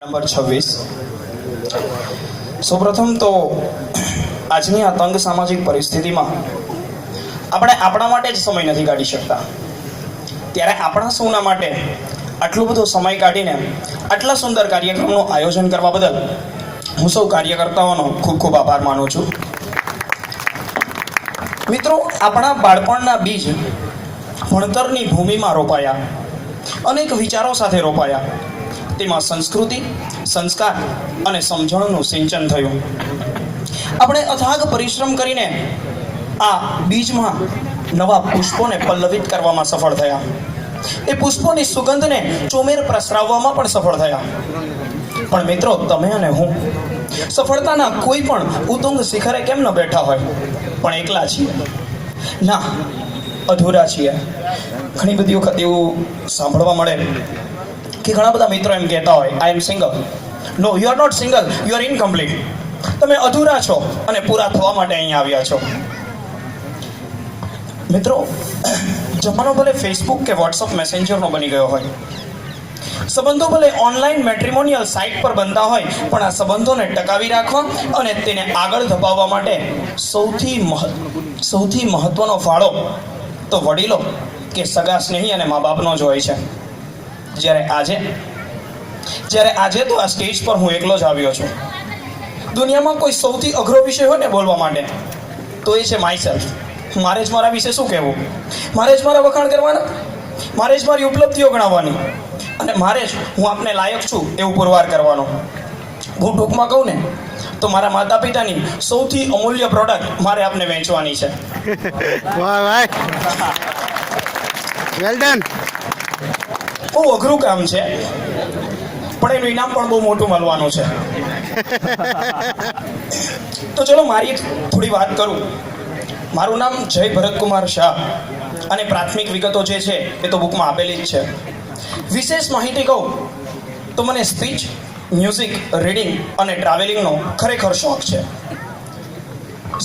Number 26. સૌપ્રથમ તો આજની આ તંગ સામાજિક પરિસ્થિતિમાં આપણે આપણા માટે જ સમય નથી કાઢી શકતા, ત્યારે આપણા સૌના માટે આટલો બધો સમય કાઢીને આટલા સુંદર કાર્યક્રમનું આયોજન કરવા બદલ હું સૌ કાર્યકર્તાઓનો ખૂબ ખૂબ આભાર માનું છું. મિત્રો, આપણા બાળપણના બીજ ભણતરની ભૂમિમાં રોપાયા, અનેક વિચારો સાથે રોપાયા. તેમાં સંસ્કૃતિ, સંસ્કાર અને સમજણનું સિંચન થયું. આપણે અથાગ પરિશ્રમ કરીને આ બીજમાં નવા પુષ્પોને પલ્લવિત કરવામાં સફળ થયા. એ પુષ્પોની સુગંધને ચોમેર પ્રસરાવવામાં પણ સફળ થયા. પણ મિત્રો, તમે અને હું સફળતાના કોઈ પણ ઉત્તુંગ શિખરે કેમ ન બેઠા હોય, પણ એકલા છીએ? ના, અધૂરા છીએ. ઘણી બધી વખત એવું સાંભળવા મળે કે ઘણા બધા મિત્રો એમ કહેતા હોય, I am single. No, you are not single, you are incomplete. તમે અધૂરા છો અને પૂરા થવા માટે અહીંયા આવ્યા છો. મિત્રો, જમાનો ભલે ફેસબુક કે વોટ્સઅપ મેસેન્જરનો બની ગયો હોય, સંબંધો ભલે ઓનલાઈન મેટ્રિમોનિયલ સાઇટ પર બનતા હોય, પણ આ સંબંધોને ટકાવી રાખવા અને તેને આગળ ધપાવવા માટે સૌથી મહત્વનો ફાળો તો વડીલો કે સગા સ્નેહી અને મા બાપનો જ હોય છે. જ્યારે આજે તો આ સ્ટેજ પર હું એકલો જ આવ્યો છું. દુનિયામાં કોઈ સૌથી અઘરો વિષય હોય ને બોલવા માટે, તો એ છે માયસેલ્ફ. મારે જ મારા વિશે શું કહેવું, મારે જ મારા વખાણ કરવાના, મારે જ મારી ઉપલબ્ધિઓ ગણાવવાની, અને મારે જ હું આપને લાયક છું એવું પુરવાર કરવાનો. હું ટૂંકમાં કહું ને તો મારા માતા પિતાની સૌથી અમૂલ્ય પ્રોડક્ટ મારે આપને વેચવાની છે. વાહ ભાઈ, વેલ ડન. બહુ અઘરું કામ છે, પણ એનું ઇનામ પણ બહુ મોટું મળવાનું છે. તો ચલો મારી થોડી વાત કરું. મારું નામ જય ભરતકુમાર શાહ અને પ્રાથમિક વિગતો જે છે એ તો બુકમાં આપેલી જ છે. વિશેષ માહિતી કહું તો મને સ્પીચ, મ્યુઝિક, રીડિંગ અને ટ્રાવેલિંગનો ખરેખર શોખ છે.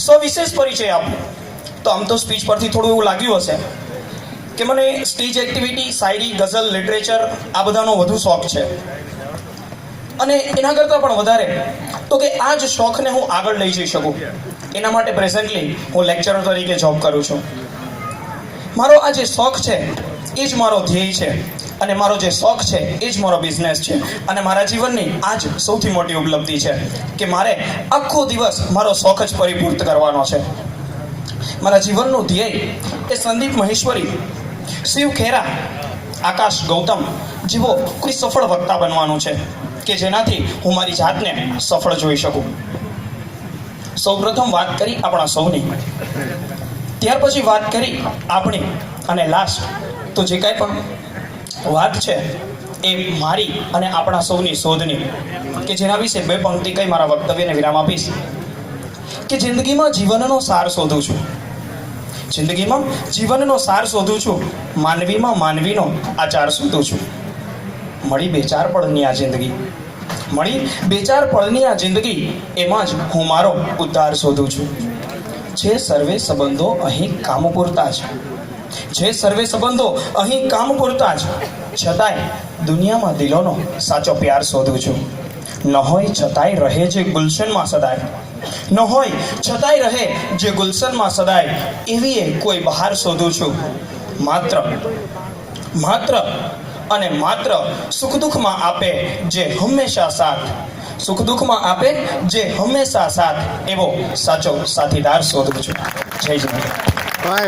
સવિશેષ પરિચય આપું તો આમ તો સ્પીચ પરથી થોડું એવું લાગ્યું હશે કે મને સ્ટેજ એક્ટિવિટી, શાયરી, ગઝલ, લિટરેચર આ બધાનો વધુ શોખ છે. અને એના કરતાં પણ વધારે તો કે આ જ શોખને હું આગળ લઈ જઈ શકું, એના માટે પ્રેઝન્ટલી હું લેક્ચરર તરીકે જોબ કરું છું. મારો આ જે શોખ છે એ જ મારો ધ્યેય છે, અને મારો જે શોખ છે એ જ મારો બિઝનેસ છે. અને મારા જીવનની આ જ સૌથી મોટી ઉપલબ્ધિ છે કે મારે આખો દિવસ મારો શોખ જ પરિપૂર્ણ કરવાનો છે. મારા જીવનનું ધ્યેય એ સંદીપ મહેશ્વરી, શિવ ખેરા, આકાશ ગૌતમ જેવો કોઈ સફળ વક્તા બનવાનું છે કે જેનાથી હું મારી જાતને સફળ જોઈ શકું. સૌપ્રથમ વાત કરી આપણા સૌની, ત્યાર પછી વાત કરી આપણી, અને લાસ્ટ તો જે કાંઈ પણ વાત છે એ મારી અને આપણા સૌની શોધની, કે જેના વિશે બે પંક્તિ કહી મારા વક્તવ્યને વિરામ આપીશ. કે જિંદગીમાં જીવનનો સાર શોધું છું, જિંદગીમાં જીવનનો સાર શોધું છું, માનવીમાં માનવીનો આચાર શોધું છું. મળી બે ચાર પળની આ જિંદગી, મળી બે ચાર પળની આ જિંદગી, એમાં જ હું મારો ઉદ્ધાર શોધું છું. જે સર્વે સંબંધો અહીં કામ પૂરતા છે, જે સર્વે સંબંધો અહીં કામ પૂરતા જ, છતાંય દુનિયામાં દિલોનો સાચો પ્યાર શોધું છું. ન હોય છતાંય રહે જે ગુલશનમાં સદાય, ન હોય છતાંય રહે જે ગુલશનમાં સદાય, એવી કોઈ બહાર શોધું છું. માત્ર અને માત્ર સુખ દુઃખમાં આપે જે હંમેશા સાથ, સુખ દુઃખમાં આપે જે હંમેશા સાથ, એવો સાચો સાથીદાર શોધું છું. જય જય. વાહ વાહ.